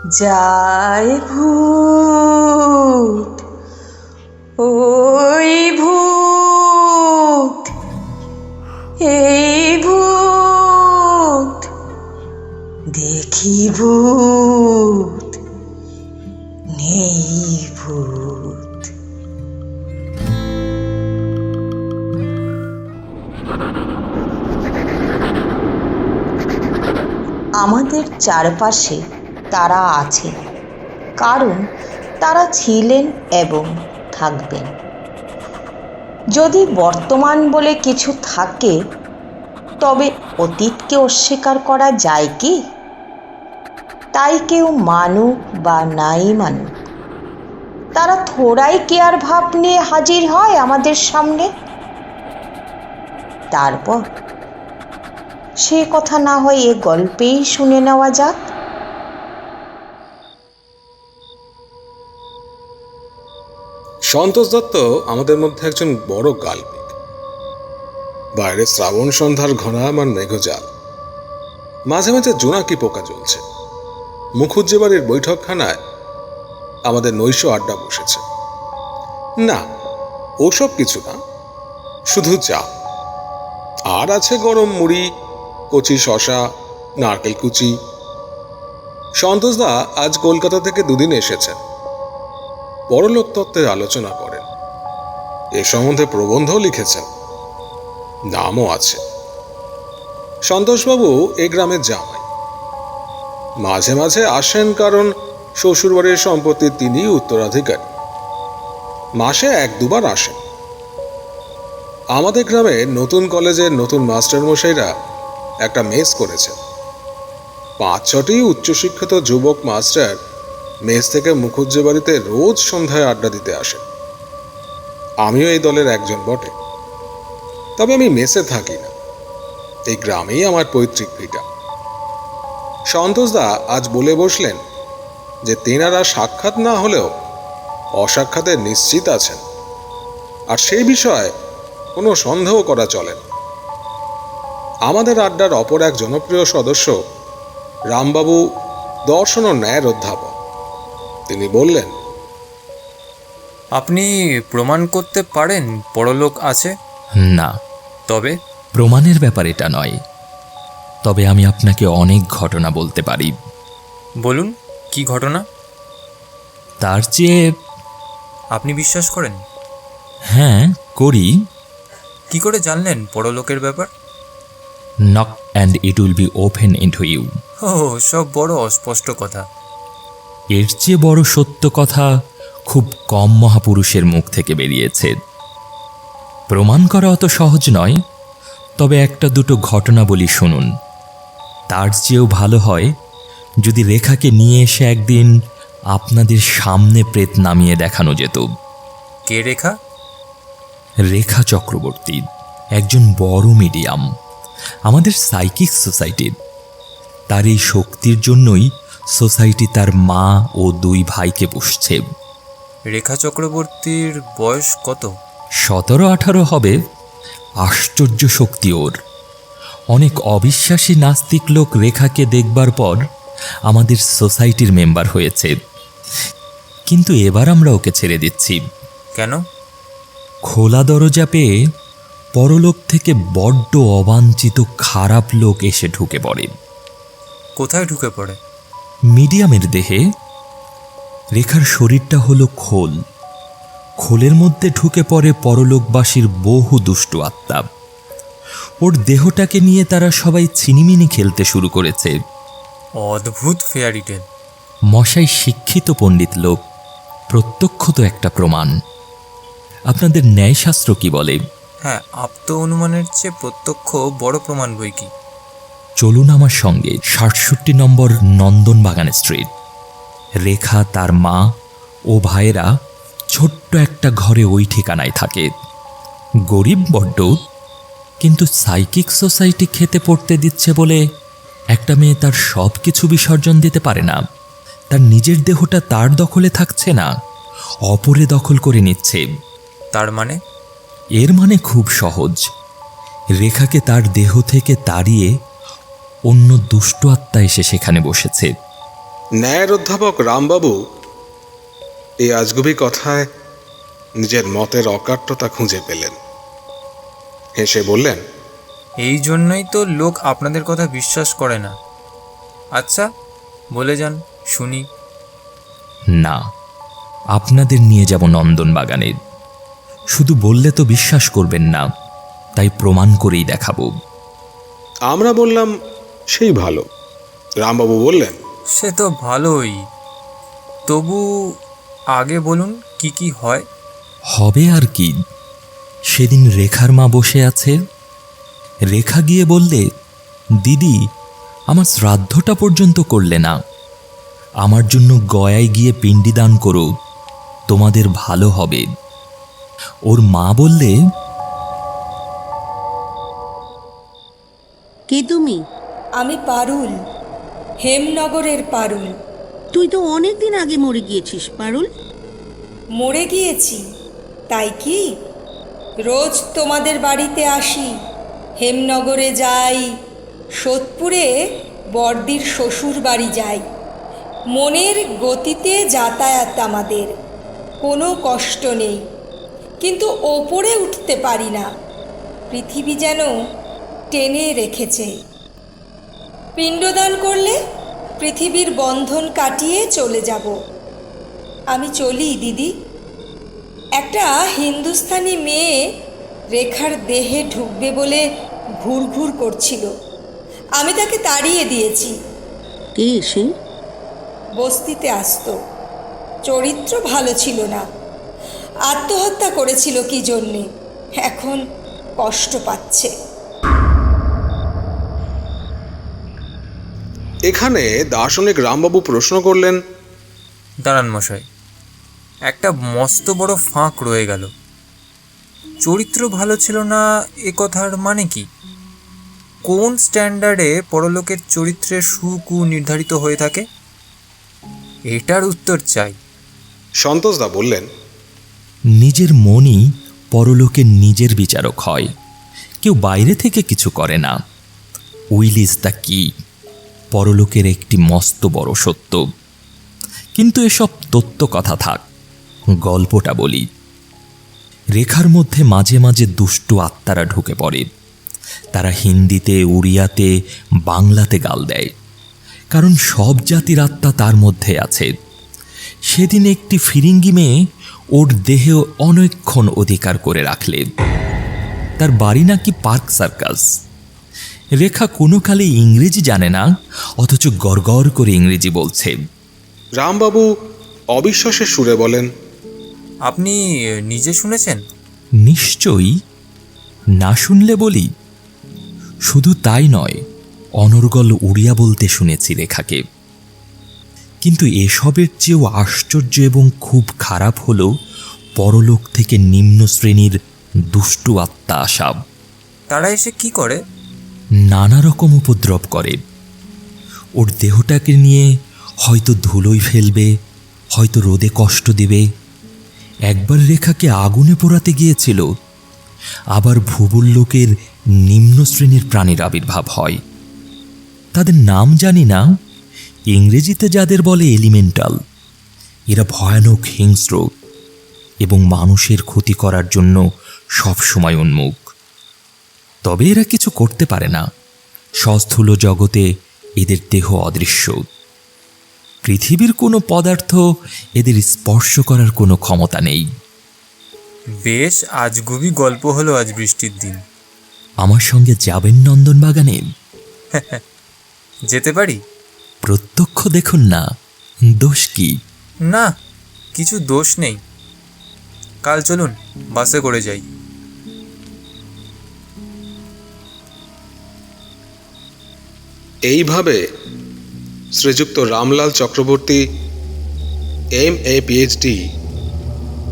যায় ভূত, ওই ভূত, এই ভূত, দেখি ভূত, নেই ভূত। আমাদের চারপাশে তারা আছে, কারণ তারা ছিলেন এবং থাকবেন। যদি বর্তমান বলে কিছু থাকে, তবে অতীতকে অস্বীকার করা যায় কি? তাই কেউ মানুক বা নাই মানুক, তারা থোড়াই কেয়ার ভাব নিয়ে হাজির হয় আমাদের সামনে। তারপর সে কথা না হয় এ গল্পেই শুনে নেওয়া যাক। সন্তোষ দত্ত আমাদের মধ্যে একজন বড় গাল্পিক। বাইরে শ্রাবণ সন্ধ্যার ঘনাম আর মেঘজাল, মাঝে মাঝে জোনাকি পোকা জ্বলছে। মুখুজ্জে বাড়ির বৈঠকখানায় আমাদের নৈশ আড্ডা বসেছে। না, ওসব কিছু না, শুধু চা। আর আছে গরম মুড়ি, কচি শশা, নারকেল কুচি। সন্তোষদা আজ কলকাতা থেকে দুদিন এসেছেন। পরলোক তত্ত্বের আলোচনা করেন, এ সম্বন্ধে প্রবন্ধও লিখেছেন, নামও আছে। সন্তোষবাবু এ গ্রামের জামাই। মাঝে মাঝে আসেন, কারণ শ্বশুরবাড়ির সম্পত্তির তিনি উত্তরাধিকারী। মাসে এক দুবার আসেন। আমাদের গ্রামে নতুন কলেজের নতুন মাস্টারমশাইরা একটা মেস করেছেন। 5-6টি উচ্চশিক্ষিত যুবক মাস্টার মেস থেকে মুখুজ্জে বাড়িতে রোজ সন্ধ্যায় আড্ডা দিতে আসেন। আমিও এই দলের একজন বটে। তবে আমি মেসে থাকি না, এই গ্রামেই আমার পৈতৃক ভিটা। সন্তোষদা আজ বলে বসলেন যে তেনারা সাক্ষাৎ না হলেও অসাক্ষাতে নিশ্চিত আছেন, আর সেই বিষয়ে কোনো সন্দেহ করা চলে না। আমাদের আড্ডার অপর এক জনপ্রিয় সদস্য রামবাবু দর্শন ও ন্যায়ের অধ্যাপক। তিনি বললেন, আপনি প্রমাণ করতে পারেন পরলোক আছে? না, তবে প্রমাণের ব্যাপার এটা নয়। তবে আমি আপনাকে অনেক ঘটনা বলতে পারি। বলুন, কি ঘটনা? তার চেয়ে আপনি বিশ্বাস করেন? হ্যাঁ, করি। কি করে জানলেন পরলোকের ব্যাপার? Knock and it will be open into you. ও, সব বড় অস্পষ্ট কথা। এর চেয়ে বড় সত্য কথা খুব কম মহাপুরুষের মুখ থেকে বেরিয়েছে। প্রমাণ করা অত সহজ নয়, তবে একটা দুটো ঘটনা বলি, শুনুন। তার চেয়েও ভালো হয় যদি রেখাকে নিয়ে এসে একদিন আপনাদের সামনে প্রেত নামিয়ে দেখানো যেত। কে রেখা? রেখা চক্রবর্তী একজন বড় মিডিয়াম আমাদের সাইকিক সোসাইটির। তার এই শক্তির জন্যই সোসাইটি তার মা ও 2 ভাইকে পুষছে। রেখা চক্রবর্তীর বয়স কত? 17-18 হবে। আশ্চর্য শক্তি ওর। অনেক অবিশ্বাসী নাস্তিক লোক রেখাকে দেখবার পর আমাদের সোসাইটির মেম্বার হয়েছে, কিন্তু এবার আমরা ওকে ছেড়ে দিচ্ছি। কেন? খোলা দরজা পেয়ে পরলোক থেকে বড্ড অবাঞ্ছিত খারাপ লোক এসে ঢুকে পড়ে। কোথায় ঢুকে পড়ে? মিডিয়ামের দেহে। রেখার শরীরটা হলো খোল, খোলের মধ্যে ঢুকে পড়ে পরলোকবাসীর বহু দুষ্টু আত্মা। ওর দেহটাকে নিয়ে তারা সবাই ছিনিমিনি খেলতে শুরু করেছে। অদ্ভুত ফেয়ারি টেল। মশাই শিক্ষিত পণ্ডিত লোক, প্রত্যক্ষ তো একটা প্রমাণ। আপনাদের ন্যায়শাস্ত্র কি বলে? হ্যাঁ, আপ্ত অনুমানের চেয়ে প্রত্যক্ষ বড় প্রমাণ বই কি। চলুন আমার সঙ্গে 67 নম্বর নন্দনবাগান স্ট্রিট। রেখা, তার মা ও ভাইয়েরা ছোট্ট একটা ঘরে ওই ঠিকানায় থাকে। গরিব বড্ড, কিন্তু সাইকিক সোসাইটি খেতে পড়তে দিচ্ছে বলে একটা মেয়ে তার সব কিছু বিসর্জন দিতে পারে না। তার নিজের দেহটা তার দখলে থাকছে না, অপরে দখল করে নিচ্ছে। তার মানে? এর মানে খুব সহজ। রেখাকে তার দেহ থেকে তাড়িয়ে অন্য দুষ্ট আত্মা এসে সেখানে বসেছে। ন্যায়ের অধ্যাপক রামবাবু এই আজগুবি কথায় নিজের মতের অকাট্যতা খুঁজে পেলেন। হেসে বললেন, এই জন্যই তো লোক আপনাদের কথা বিশ্বাস করে না। আচ্ছা, বলে যান শুনি। না, আপনাদের নিয়ে যাব নন্দন বাগানে। শুধু বললে তো বিশ্বাস করবেন না, তাই প্রমাণ করেই দেখাবো। আমরা বললাম, সেই ভালো। রামবাবু বললেন, সে তো ভালোই, তবু আগে বলুন কি কি হয়। হবে আর কি। সেদিন রেখার মা বসে আছে। রেখা গিয়ে বললে, দিদি, আমার শ্রাদ্ধটা পর্যন্ত করলে না, আমার জন্য গয়ায় গিয়ে পিণ্ডি দান করো, তোমাদের ভালো হবে। ওর মা বললে, কে তুমি? আমি পারুল, হেমনগরের পারুল। তুই তো অনেক দিন আগে মরে গিয়েছিস পারুল। মরে গিয়েছি তাই কি? রোজ তোমাদের বাড়িতে আসি, হেমনগরে যাই, সোদপুরে বড়দির শ্বশুর বাড়ি যাই। মনের গতিতে যাতায়াত আমাদের, কোনো কষ্ট নেই। কিন্তু ওপরে উঠতে পারি না, পৃথিবী যেন টেনে রেখেছে। পিণ্ডদান করলে পৃথিবীর বন্ধন কাটিয়ে চলে যাব। আমি চলি দিদি। একটা হিন্দুস্তানি মেয়ে রেখার দেহে ঢুকবে বলে ঘুরঘুর করছিল, আমি তাকে তাড়িয়ে দিয়েছি। কে সে? বস্তিতে আসতো, চরিত্র ভালো ছিল না, আত্মহত্যা করেছিল কি জন্যে, এখন কষ্ট পাচ্ছে। এখানে দার্শনিক রামবাবু প্রশ্ন করলেন, দাঁড়ান মশাই, একটা মস্ত বড় ফাঁক রয়ে গেল। চরিত্র ভালো ছিল না এ কথার মানে কি? কোন স্ট্যান্ডার্ডে পরলোকের চরিত্রের সুকু নির্ধারিত হয়ে থাকে? এটার উত্তর চাই। সন্তোষদা বললেন, নিজের মনই পরলোকের নিজের বিচারক হয়, কেউ বাইরে থেকে কিছু করে না। উইল ইজ দ্য কি, পরলোকের একটি মস্ত বড় সত্য। কিন্তু এসব তত্ত্ব কথা থাক, গল্পটা বলি। রেখার মধ্যে মাঝে মাঝে দুষ্টু আত্মারা ঢুকে পড়ে। তারা হিন্দিতে, উড়িয়াতে, বাংলাতে গাল দেয়, কারণ সব জাতির আত্মা তার মধ্যে আছে। সেদিন একটি ফিরিঙ্গি মেয়ে ওর দেহে অনেকক্ষণ অধিকার করে রাখলে। তার বাড়ি নাকি পার্ক সার্কাস। রেখা কোনো কালে ইংরেজি জানে না, অথচ গড়গড় করে ইংরেজি বলছে। রামবাবু অবিশ্বাসের সুরে বলেন, আপনি নিজে শুনেছেন? নিশ্চয়ই, না শুনলে বলি। শুধু তাই নয়, অনর্গল উড়িয়া বলতে শুনেছি রেখাকে। কিন্তু এসবের চেয়েও আশ্চর্য এবং খুব খারাপ হল পরলোক থেকে নিম্ন শ্রেণীর দুষ্টু আত্মা আসা। তারা এসে কি করে? নানা রকম উপদ্রব করে। ওর দেহটাকে নিয়ে হয়তো ধুলোয় ফেলবে, হয়তো রোদে কষ্ট দিবে। একবার রেখাকে আগুনে পোড়াতে গিয়েছিল। আবার ভূবল্লোকের নিম্ন শ্রেণীর প্রাণীর আবির্ভাব হয়। তাদের নাম জানি না, ইংরেজিতে যাদের বলে এলিমেন্টাল। এরা ভয়ানক, হিংস্র এবং মানুষের ক্ষতি করার জন্য সবসময় উন্মুখ। তবে এরা কিছু করতে পারে না। সস্থূল জগতে এদের দেহ অদৃশ্য। পৃথিবীর কোনো পদার্থ এদের স্পর্শ করার কোনো ক্ষমতা নেই। বেশ আজগুবি গল্প হলো আজ বৃষ্টির দিন। আমার সঙ্গে যাবেন নন্দন বাগানে? যেতে পারি? প্রত্যক্ষ দেখুন না, দোষ কি? না, কিছু দোষ নেই। কাল চলুন, বাসে করে যাই। এইভাবে শ্রীযুক্ত রামলাল চক্রবর্তী MA PhD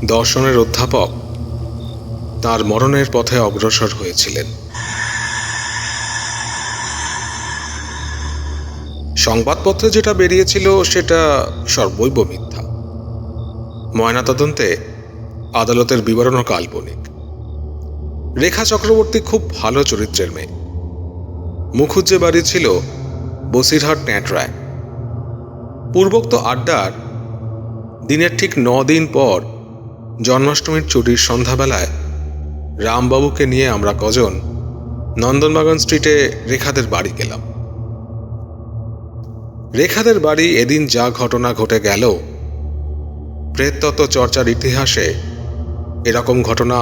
দর্শনের অধ্যাপক তার মরণের পথে অগ্রসর হয়েছিলেন। সংবাদপত্রে যেটা বেরিয়েছিল সেটা সর্বৈব মিথ্যা। ময়নাতদন্তে আদালতের বিবরণও কাল্পনিক। রেখা চক্রবর্তী খুব ভালো চরিত্রের মেয়ে। মুখুজ্জে বাড়ি ছিল বসিরহাট ন্যাটরায়। পূর্বোক্ত আড্ডার দিনের ঠিক 9 দিন পর জন্মাষ্টমীর ছুটির সন্ধ্যাবেলায় রামবাবুকে নিয়ে আমরা কজন নন্দনবাগান স্ট্রিটে রেখাদের বাড়ি গেলাম। রেখাদের বাড়ি এদিন যা ঘটনা ঘটে গেল, প্রেততত্ত্ব চর্চার ইতিহাসে এরকম ঘটনা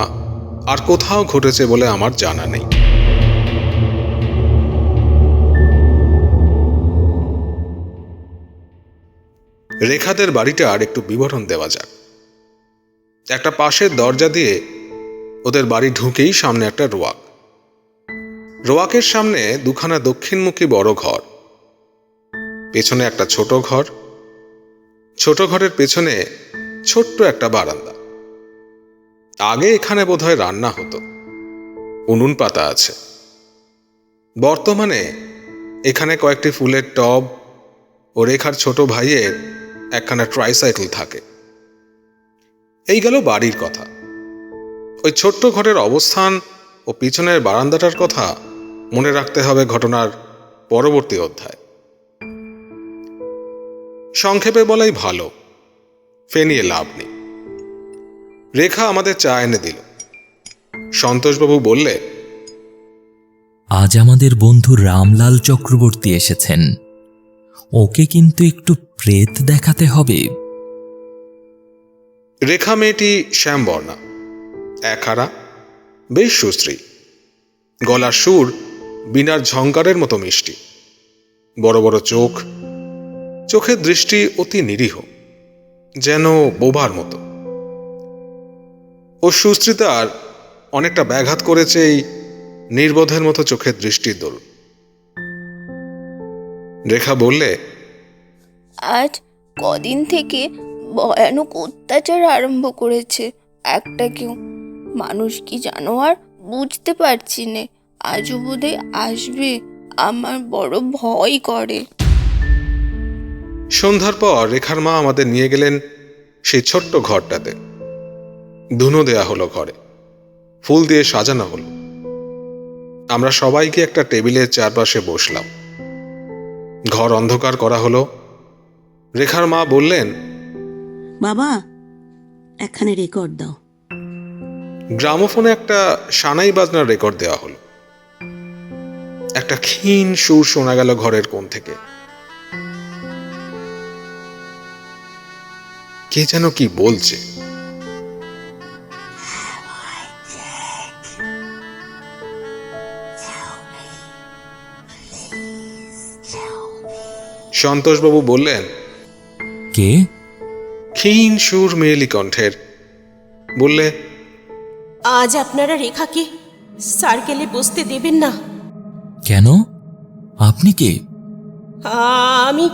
আর কোথাও ঘটেছে বলে আমার জানা নেই। রেখাদের বাড়িটার একটু বিবরণ দেওয়া যাক। একটা পাশের দরজা দিয়ে ওদের বাড়ি ঢুকেই সামনে একটা রোয়াক। রোয়াকের সামনে দুখানা দক্ষিণমুখী বড় ঘর, পেছনে একটা ছোট ঘর, ছোট ঘরের পেছনে ছোট্ট একটা বারান্দা। আগে এখানে বোধহয় রান্না হতো, উনুন পাতা আছে। বর্তমানে এখানে কয়েকটি ফুলের টব ও রেখার ছোট ভাইয়ের একখানা ট্রাইসাইকেল থাকে। এই গেল বাড়ির কথা। ওই ছোট্ট ঘরের অবস্থান ও পিছনের বারান্দাটার কথা মনে রাখতে হবে ঘটনার পরবর্তী অধ্যায়। সংক্ষেপে বলাই ভালো, ফেনিয়ে লাভ নেই। রেখা আমাদের চা এনে দিল। সন্তোষবাবু বললে, আজ আমাদের বন্ধু রামলাল চক্রবর্তী এসেছেন, ওকে কিন্তু একটু প্রেত দেখাতে হবে। রেখা মেয়েটি শ্যামবর্ণা, একহারা, বেশ সুশ্রী। গলার সুর বিনার ঝংকারের মতো মিষ্টি। বড় বড় চোখ, চোখের দৃষ্টি অতি নিরীহ, যেন বোবার মতো। ও সুশ্রীতার অনেকটা ব্যাঘাত করেছে এই নির্বোধের মতো চোখের দৃষ্টির দরুন। রেখা বললে, আজ কদিন থেকে ভয়ানক অত্যাচার আরম্ভ করেছে একটা কেউ। মানুষ কি জানোয়ার বুঝতে পারছি নে, আজও বোধহয় আসবে। আমার বড় ভয় করে। সন্ধ্যার পর রেখার মা আমাদের নিয়ে গেলেন সেই ছোট্ট ঘরটাতে। ধুনো দেয়া হলো ঘরে, ফুল দিয়ে সাজানো হলো। আমরা সবাইকে একটা টেবিলের চারপাশে বসলাম। ঘর অন্ধকার করা হলো। রেখার মা বললেন, বাবা, একখানে রেকর্ড দাও। গ্রামোফোনে একটা সানাই বাজনার রেকর্ড দেওয়া হলো। একটা ক্ষীণ সুর শোনা গেল ঘরের কোণ থেকে। কে যেন কি বলছে। সন্তোষবাবু বললেন, কে? ক্ষীণ সুর মেয়েলি কণ্ঠের। বললে, আজ আপনারা রেখাকে সার্কেলে বসতে দেবেন না। কেন? আপনি কে? আমি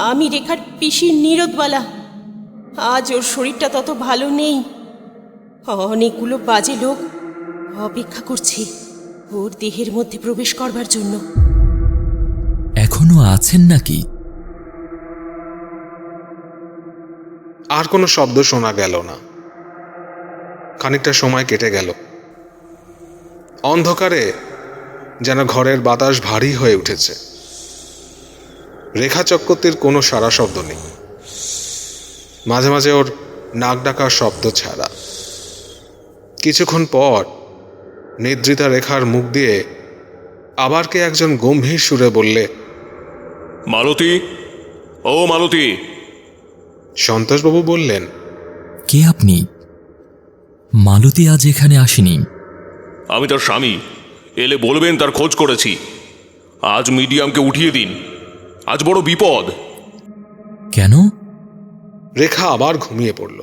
আমি রেখার পিসির নীরদবালা। আজ ওর শরীরটা তত ভালো নেই। অনেকগুলো বাজে লোক অপেক্ষা করছে ওর দেহের মধ্যে প্রবেশ করবার জন্য। এখনো আছেন নাকি? আর কোনো শব্দ শোনা গেল না। খানিকটা সময় কেটে গেল। অন্ধকারে যেন ঘরের বাতাস ভারী হয়ে উঠেছে। রেখা চক্রবর্তীর কোনো সারা শব্দ নেই, মাঝে মাঝে ওর নাক ডাকার শব্দ ছাড়া। কিছুক্ষণ পর নিদ্রিতা রেখার মুখ দিয়ে আবার কে একজন গম্ভীর সুরে বললে, মালতী, ও মালতী। সন্তোষবাবু বললেন, কে আপনি? মালতী আজ এখানে আসেনি। আমি তার স্বামী, এলে বলবেন তার খোঁজ করেছি। আজ মিডিয়ামকে উঠিয়ে দিন, আজ বড় বিপদ। কেন? রেখা আবার ঘুমিয়ে পড়ল।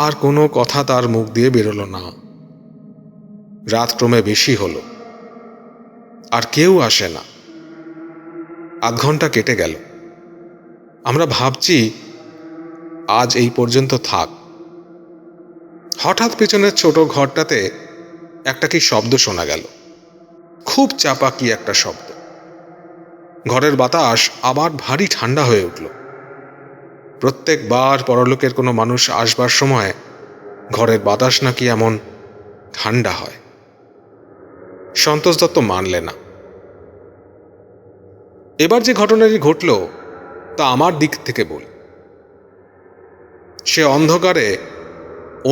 আর কোনো কথা তার মুখ দিয়ে বেরোল না। রাত ক্রমে বেশি হলো, আর কেউ আসে না। আধ ঘন্টা কেটে গেল। আমরা ভাবছি আজ এই পর্যন্ত থাক। হঠাৎ পেছনের ছোট ঘরটাতে একটা কি শব্দ শোনা গেল, খুব চাপা কি একটা শব্দ। ঘরের বাতাস আবার ভারী ঠান্ডা হয়ে উঠল। প্রত্যেকবার পরলোকের কোনো মানুষ আসবার সময় ঘরের বাতাস নাকি এমন ঠান্ডা হয়। সন্তোষ দত্ত মানলে না। এবার যে ঘটনাটি ঘটল তা আমার দিক থেকে বলি। সে অন্ধকারে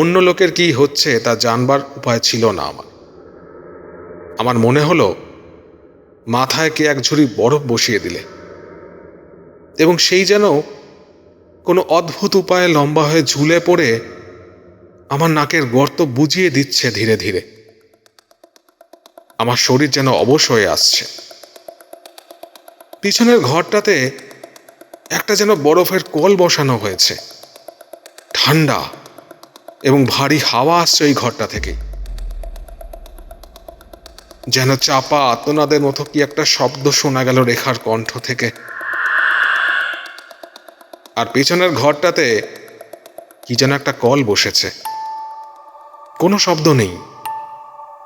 অন্য লোকের কি হচ্ছে তা জানবার উপায় ছিল না আমার মনে হলো মাথায় কে এক ঝুড়ি বরফ বসিয়ে দিলে, এবং সেই যেন কোনো অদ্ভুত উপায়ে লম্বা হয়ে ঝুলে পড়ে আমার নাকের গর্ত বুঝিয়ে দিচ্ছে ধীরে ধীরে। আমার শরীর যেন অবশ হয়ে আসছে। পিছনের ঘরটাতে একটা যেন বরফের কল বসানো হয়েছে, ঠান্ডা এবং ভারী হাওয়া আসছে ওই ঘরটা থেকে। যেন চাপা আর্তনাদের মতো কি একটা শব্দ শোনা গেল রেখার কণ্ঠ থেকে। আর পিছনের ঘরটাতে কি যেন একটা কল বসেছে, কোনো শব্দ নেই,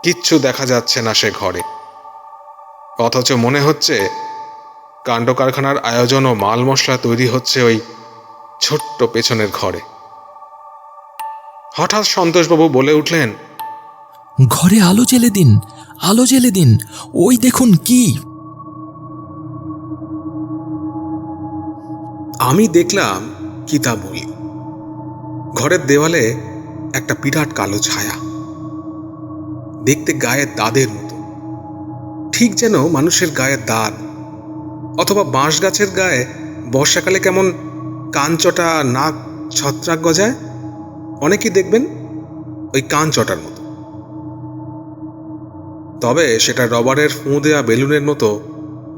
কিচ্ছু দেখা যাচ্ছে না সে ঘরে, অথচ মনে হচ্ছে কাণ্ড কারখানার আয়োজন ও মাল মশলা তৈরি হচ্ছে ওই ছোট্ট পেছনের ঘরে। হঠাৎ সন্তোষবাবু বলে উঠলেন, ঘরে আলো জ্বেলে দিন, আলো জ্বেলে দিন, ওই দেখুন কি। আমি দেখলাম কি তা বলি। ঘরের দেওয়ালে একটা বিরাট কালো ছায়া, দেখতে গায়ের দাদের মতো, ঠিক যেন মানুষের গায়ের দাদ, অথবা বাঁশ গাছের গায়ে বর্ষাকালে কেমন কানচটা নাক ছত্রাক গজায়, অনেকেই দেখবেন ওই কানচটার মতো। তবে সেটা রবারের ফুঁ দেয়া বেলুনের মতো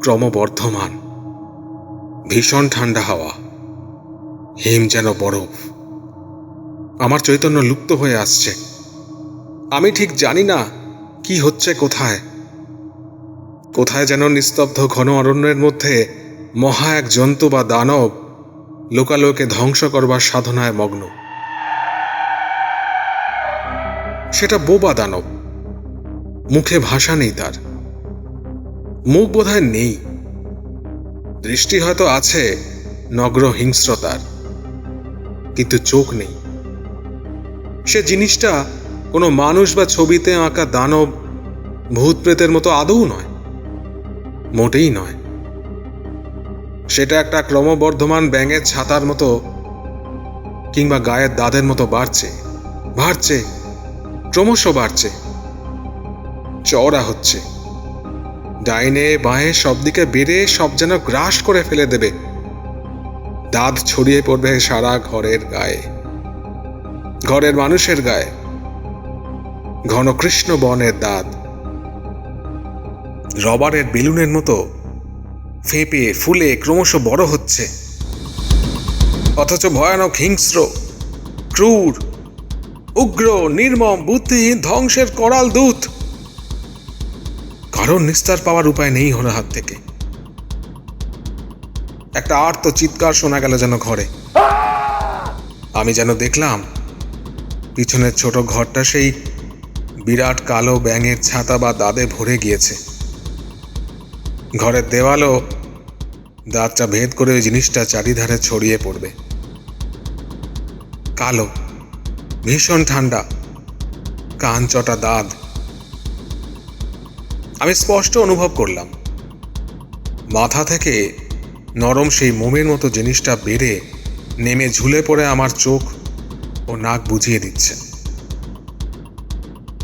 ক্রমবর্ধমান। ভীষণ ঠান্ডা হাওয়া, হিম যেন বরফ। আমার চৈতন্য লুপ্ত হয়ে আসছে। আমি ঠিক জানি না কি হচ্ছে কোথায়। কোথায় যেন নিস্তব্ধ ঘন অরণ্যের মধ্যে মহা এক জন্তু বা দানব লোকালোকে ধ্বংস করবার সাধনায় মগ্ন। সেটা বোবা দানব, মুখে ভাষা নেই তার, মুখ বোধহয় নেই, দৃষ্টি হয়তো আছে নগ্ন হিংস্রতার, কিন্তু চোখ নেই। সে জিনিসটা কোনো মানুষ বা ছবিতে আঁকা দানব ভূত প্রেতের মতো আদৌ নয়, মোটেই নয়। সেটা একটা ক্রমবর্ধমান ব্যাঙের ছাতার মতো, কিংবা গায়ের দাদের মতো বাড়ছে, বাড়ছে, ক্রমশ বাড়ছে, চওড়া হচ্ছে, ডাইনে বাঁয়ে সব দিকে বেড়ে সব যেন গ্রাস করে ফেলে দেবে। দাঁত ছড়িয়ে পড়বে সারা ঘরের গায়ে, ঘরের মানুষের গায়ে, ঘন কৃষ্ণ বনের দাঁত। রবারের বেলুনের মতো ফেঁপে ফুলে ক্রমশ বড় হচ্ছে, অথচ ভয়ানক হিংস্র, ক্রূর, উগ্র, নির্মম, বুদ্ধিহীন, ধ্বংসের করাল দূত। কারণ নিস্তার পাওয়ার উপায় নেই ওর হাত থেকে। একটা আর্ত চিৎকার শোনা গেল যেন ঘরে। আমি যেন দেখলাম পিছনের ছোট ঘরটা সেই বিরাট কালো ব্যাঙের ছাতা বা দাদে ভরে গিয়েছে। ঘরের দেওয়ালও দাঁতটা ভেদ করে ওই জিনিসটা চারিধারে ছড়িয়ে পড়বে। কালো, ভীষণ ঠান্ডা, কানচটা দাঁত। আমি স্পষ্ট অনুভব করলাম মাথা থেকে নরম সেই মোমের মতো জিনিসটা বেড়ে নেমে ঝুলে পড়ে আমার চোখ ও নাক বুঝিয়ে দিচ্ছে।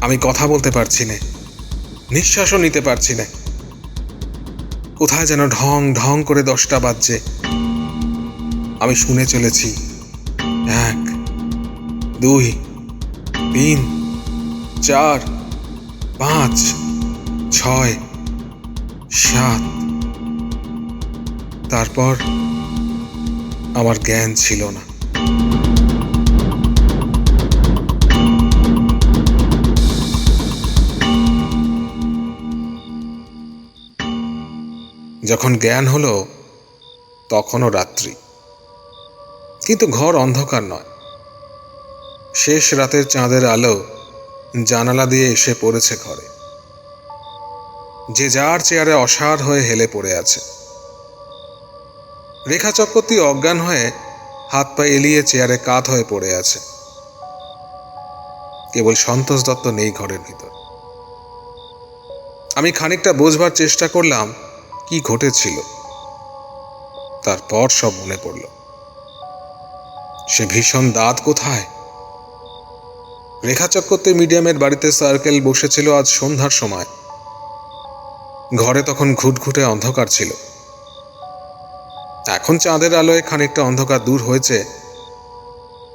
আমি কথা বলতে পারছি না, নিঃশ্বাসও নিতে পারছি না। কোথায় যেন ঢং ঢং করে 10টা বাজছে। আমি শুনে চলেছি 1, 2, 3, 4, 5, 6, 7। তারপর আমার জ্ঞান ছিল না। যখন জ্ঞান হলো তখনও রাত্রি, কিন্তু ঘর অন্ধকার নয়। শেষ রাতের চাঁদের আলো জানালা দিয়ে এসে পড়েছে ঘরে। যে যার চেয়ারে অসাড় হয়ে হেলে পড়ে আছে। রেখা চক্রবর্তী অজ্ঞান হয়ে হাত পা এলিয়ে চেয়ারে কাত হয়ে পড়ে আছে। কেবল সন্তোষ দত্ত নেই ঘরের ভিতর। আমি খানিকটা বোঝবার চেষ্টা করলাম কি ঘটেছিল। তারপর সব মনে পড়ল। সে ভীষণ দাঁত কোথায়? রেখা চক্রবর্তী মিডিয়ামের বাড়িতে সার্কেল বসেছিল আজ সন্ধ্যার সময়। ঘরে তখন ঘুটঘুটে অন্ধকার ছিল। এখন চাঁদের আলোয় খানিকটা অন্ধকার দূর হয়েছে।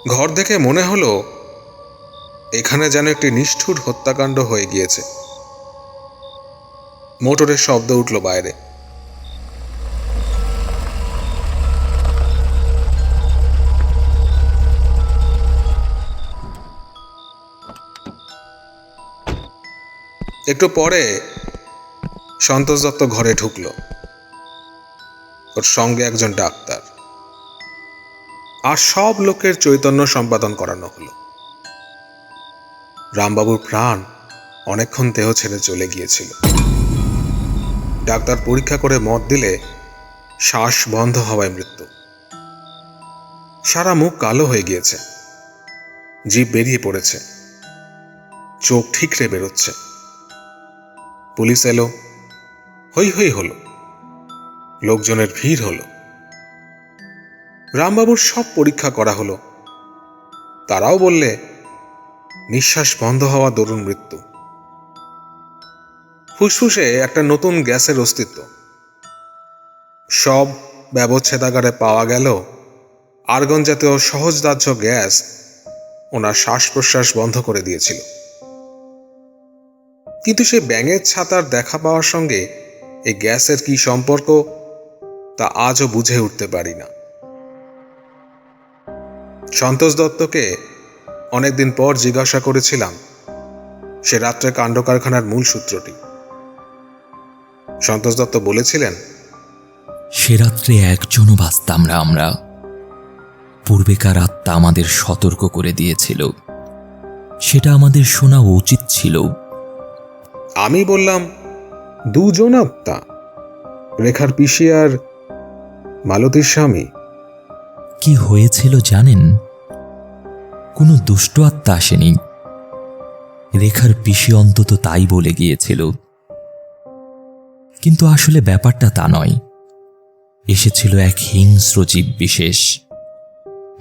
ঘর দেখে মনে হলো এখানে যেন একটি নিষ্ঠুর হত্যাকাণ্ড হয়ে গিয়েছে। মোটরের শব্দ উঠল বাইরে। একটু পরে সন্তোষ দত্ত ঘরে ঢুকল। ওর সঙ্গে একজন ডাক্তার। আর সব লোকের চৈতন্য সম্পাদন করানো হলো। রামবাবুর প্রাণ অনেকক্ষণ দেহ ছেড়ে চলে গিয়েছিল। ডাক্তার পরীক্ষা করে মত দিলে শ্বাস বন্ধ হওয়ায় মৃত্যু। সারা মুখ কালো হয়ে গিয়েছে, জিভ বেরিয়ে পড়েছে, চোখ ঠিকরে বেরোচ্ছে। পুলিশ এলো, হই হই হলো, লোকজনের ভিড় হলো। রামবাবুর সব পরীক্ষা করা হলো। তারাও বললে নিঃশ্বাস বন্ধ হওয়া দরুন মৃত্যু। ফুসফুসে একটা নতুন গ্যাসের অস্তিত্ব। সব ব্যবচ্ছেদাগারে পাওয়া গেল আর্গন জাতীয় সহজদাহ্য গ্যাস ওনার শ্বাস প্রশ্বাস বন্ধ করে দিয়েছিল। কিন্তু সে ব্যাঙের ছাতার দেখা পাওয়ার সঙ্গে এই গ্যাসের কি সম্পর্ক তা আজও বুঝে উঠতে পারি না। সন্তোষ দত্তকে অনেকদিন পর জিজ্ঞাসা করেছিলাম সে রাত্রে কাণ্ড কারখানার মূল সূত্রটি। সন্তোষ দত্ত বলেছিলেন, সে রাত্রে একজনও বাঁচতাম না আমরা। পূর্বেকার আত্মা আমাদের সতর্ক করে দিয়েছিল, সেটা আমাদের শোনা উচিত ছিল। আমি বললাম, দুজন আত্মা, রেখার পিসি আর মালতীর স্বামী। কি হয়েছিল জানেন? কোনো দুষ্ট আত্মা আসেনি। রেখার পিসি অন্তত তাই বলে গিয়েছিল, কিন্তু আসলে ব্যাপারটা তা নয়। এসেছিল এক হিংস্র জীব বিশেষ,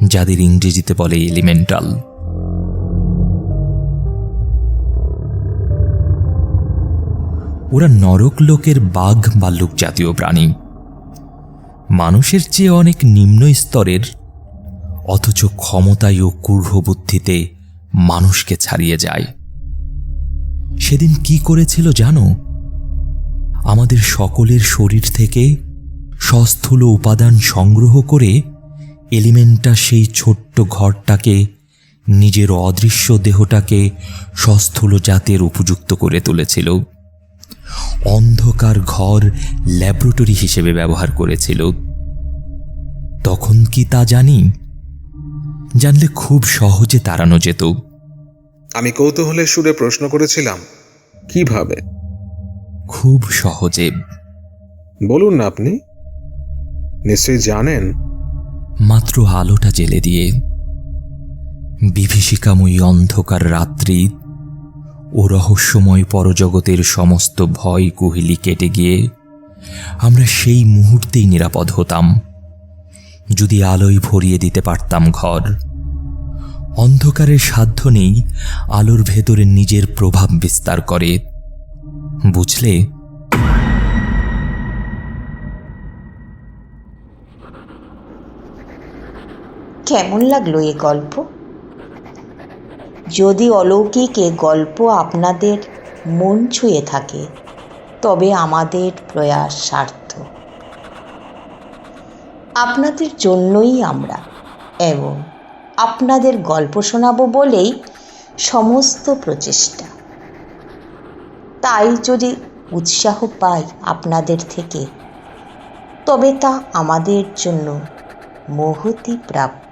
যাদের ইংরেজিতে বলে এলিমেন্টাল। ওরা নরক লোকের বাঘ ভাল্লুক জাতীয় প্রাণী, মানুষের চেয়ে অনেক নিম্ন স্তরের, অথচ ক্ষমতায় ও ক্রূর বুদ্ধিতে মানুষকে ছাড়িয়ে যায়। সেদিন কি করেছিল জানো? আমাদের সকলের শরীর থেকে সস্থূল উপাদান সংগ্রহ করে এলিমেন্টটা সেই ছোট্ট ঘরটাকে, নিজের অদৃশ্য দেহটাকে সস্থূল জাতের উপযুক্ত করে তুলেছিল। অন্ধকার ঘর ল্যাবরেটরি হিসেবে ব্যবহার করেছিল। তখন কি তা জানি? জানলে খুব সহজে তাড়ানো যেত। আমি কৌতূহলের সুরে প্রশ্ন করেছিলাম, কিভাবে? খুব সহজে। বলুন না, আপনি নিশ্চয়ই জানেন। মাত্র আলোটা জ্বেলে দিয়ে। বিভীষিকাময়ী অন্ধকার রাত্রি ও রহস্যময় পরজগতের সমস্ত ভয় কুহেলি কেটে গিয়ে আমরা সেই মুহূর্তেই নিরাপদ হতাম, যদি আলোয় ভরিয়ে দিতে পারতাম ঘর। অন্ধকারের সাধ্য নেই আলোর ভেতরে নিজের প্রভাব বিস্তার করে, বুঝলে? কেমন লাগলো এ গল্প? যদি অলৌকিক এ গল্প আপনাদের মন ছুঁয়ে থাকে, তবে আমাদের প্রয়াস সার্থক। আপনাদের জন্যই আমরা এবং আপনাদের গল্প শোনাবো বলেই সমস্ত প্রচেষ্টা। তাই যদি উৎসাহ পাই আপনাদের থেকে, তবে তা আমাদের জন্য মহতি প্রাপ্য।